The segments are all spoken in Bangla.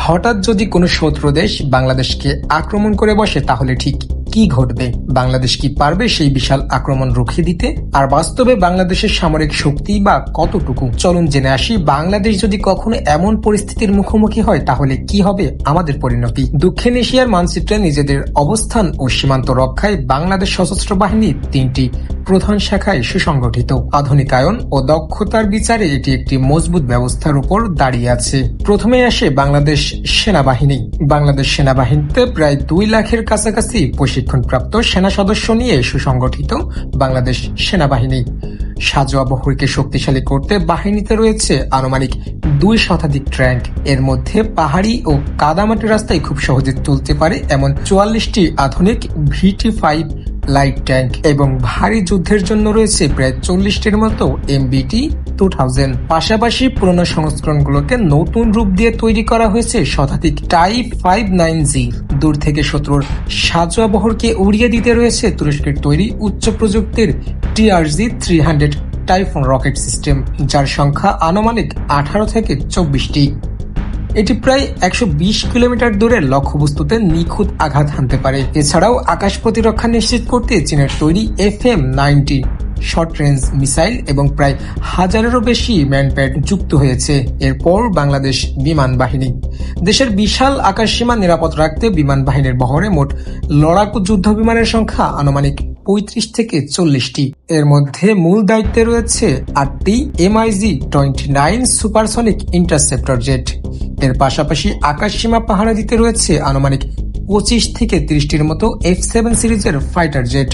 হঠাৎ যদি কোনো শত্রু দেশ বাংলাদেশকে আক্রমণ করে বসে তাহলে ঠিক কি ঘটবে? বাংলাদেশ কি পারবে সেই বিশাল আক্রমণ রুখে দিতে? আর বাস্তবে বাংলাদেশের সামরিক শক্তি বা কতটুকু? চলুন জেনে আসি, বাংলাদেশ যদি কখনো এমন পরিস্থিতির মুখোমুখি হয় তাহলে কি হবে আমাদের পরিণতি। দক্ষিণ এশিয়ার মানচিত্রে নিজেদের অবস্থান ও সীমান্ত রক্ষায় বাংলাদেশ সশস্ত্র বাহিনী তিনটি প্রধান শাখায় সুসংগঠিত। আধুনিকায়ন ও দক্ষতার বিচারে এটি একটি মজবুত ব্যবস্থার উপর দাঁড়িয়ে আছে। প্রথমে আসে বাংলাদেশ সেনাবাহিনী। বাংলাদেশ সেনাবাহিনীতে প্রায় 2 লাখের কাছাকাছি প্রশিক্ষণপ্রাপ্ত সেনা সদস্য নিয়ে সুসংগঠিত বাংলাদেশ সেনাবাহিনী। সাজোয়া বহরকে শক্তিশালী করতে বাহিনীতে রয়েছে আনুমানিক 2 শতাধিক ট্যাঙ্ক। এর মধ্যে পাহাড়ি ও কাদামাটি রাস্তায় খুব সহজে চলতে পারে এমন 44টি আধুনিক VT-5 লাইট ট্যাঙ্ক এবং ভারী যুদ্ধের জন্য রয়েছে প্রায় 40টির মতো MBT-2000। পাশাপাশি পুরনো সংস্করণগুলোকে নতুন রূপ দিয়ে তৈরি করা হয়েছে শতাধিক টাইপ 59G। দূর থেকে শত্রুর সাজোয়া বহরকে উড়িয়ে দিতে রয়েছে তুরস্কের তৈরি উচ্চ প্রযুক্তির TRZ-300 টাইফুন রকেট সিস্টেম, যার সংখ্যা আনুমানিক 18 থেকে 24টি। এটি প্রায় 120 কিলোমিটার দূরের লক্ষ্যবস্তুতে নিখুঁত আঘাত হানতে পারে। এছাড়াও আকাশ প্রতিরক্ষা নিশ্চিত করতে চীনের তৈরি FM-90 শর্ট রেঞ্জ মিসাইল এবং প্রায় 1000-এরও বেশি ম্যানপ্যাড যুক্ত হয়েছে। এরপর বাংলাদেশ বিমান বাহিনী। দেশের বিশাল আকাশ সীমা নিরাপদ রাখতে বিমান বাহিনীর বহরে মোট লড়াকু যুদ্ধ বিমানের সংখ্যা আনুমানিক 35 থেকে 40টি। এর মধ্যে মূল দায়িত্বে রয়েছে 8টি MiG-29 সুপারসনিক ইন্টারসেপ্টর জেট। এর পাশাপাশি আকাশ সীমা পাহারা দিতে রয়েছে আনুমানিক 25 থেকে 30টির মতো F-7 সিরিজের ফাইটার জেট।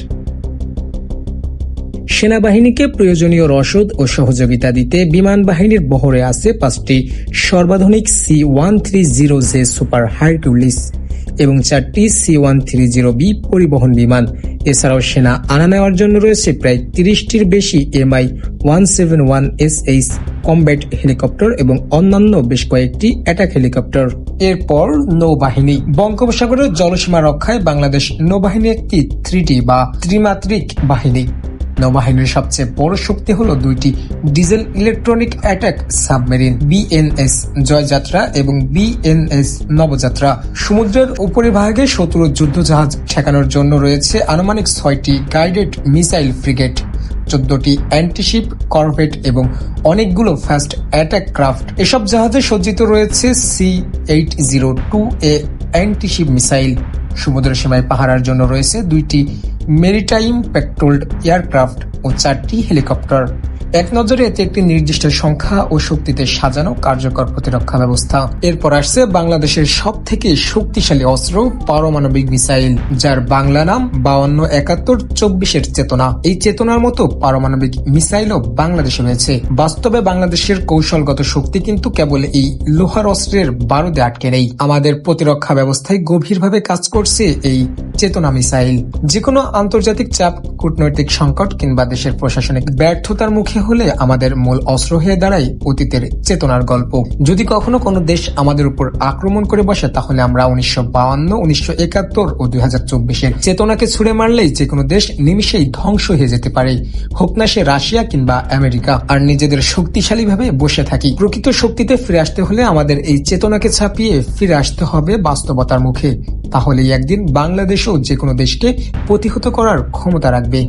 সেনাবাহিনীকে প্রয়োজনীয় রসদ ও সহযোগিতা দিতে বিমান বাহিনীর বহরে আছে 5টি সর্বাধুনিক C-130J সুপার হারকিউলিস এবং 4টি C-130B পরিবহন বিমান। এছাড়াও সেনা আনা নেওয়ার জন্য রয়েছে প্রায় 30টির বেশি Mi-171SH কমব্যাট হেলিকপ্টার এবং অন্যান্য বেশ কয়েকটি অ্যাটাক হেলিকপ্টার। এরপর নৌবাহিনী। বঙ্গোপসাগরের জলসীমা রক্ষায় বাংলাদেশ নৌবাহিনী একটি 3D বা ত্রিমাত্রিক বাহিনী। নৌবাহিনীর সবচেয়ে বড় শক্তি হলো 2টি diesel electronic attack submarine BNS জয়যাত্রা এবং BNS নবযাত্রা। সমুদ্রের উপরিভাগে শত্রুর যুদ্ধজাহাজ ঠেকানোর জন্য রয়েছে আনুমানিক 6টি গাইডেড মিসাইল ফ্রিগেট, 14টি অ্যান্টিশিপ করভেট এবং অনেকগুলো ফাস্ট অ্যাটাক ক্রাফট। এসব জাহাজে সজ্জিত রয়েছে C-802A অ্যান্টিশিপ মিসাইল। সমুদ্র সীমায় পাহারার জন্য রয়েছে 2টি মেরিটাইম প্যাট্রোলড এয়ারক্রাফট ও 4টি হেলিকপ্টার। এক নজরে এতে একটি নির্দিষ্ট সংখ্যা ও শক্তিতে সাজানো কার্যকর প্রতিরক্ষা ব্যবস্থা। এরপর আসছে বাংলাদেশের সব থেকে শক্তিশালী অস্ত্র পারমাণবিক মিসাইল, যার বাংলা নাম 5271-24 চেতনা। এই চেতনার মতো পারমাণবিক মিসাইলও বাংলাদেশে রয়েছে। বাস্তবে বাংলাদেশের কৌশলগত শক্তি কিন্তু কেবল এই লোহার অস্ত্রের বারুদে আটকে নেই। আমাদের প্রতিরক্ষা ব্যবস্থায় গভীরভাবে কাজ করছে এই চেতনা মিসাইল। যে কোনো আন্তর্জাতিক চাপ, কূটনৈতিক সংকট কিংবা দেশের প্রশাসনিক ব্যর্থতার মুখে হলে আমাদের মূল অস্ত্র হয়ে দাঁড়ায় অতীতের চেতনার গল্প। যদি কখনো কোনো দেশ আমাদের উপর আক্রমণ করে বসে তাহলে আমরা 1952, 1971 ও 2024-এর চেতনাকে ছুড়ে মারলেই যে কোনো দেশ নিমিষেই ধ্বংস হয়ে যেতে পারে, হোক না সে রাশিয়া কিংবা আমেরিকা। আর নিজেদের শক্তিশালীভাবে বসে থাকি। প্রকৃত শক্তিতে ফিরে আসতে হলে আমাদের এই চেতনাকে ছাপিয়ে ফিরে আসতে হবে বাস্তবতার মুখে। তাহলেই একদিন বাংলাদেশও যে কোনো দেশকে প্রতিহত করার ক্ষমতা রাখবে।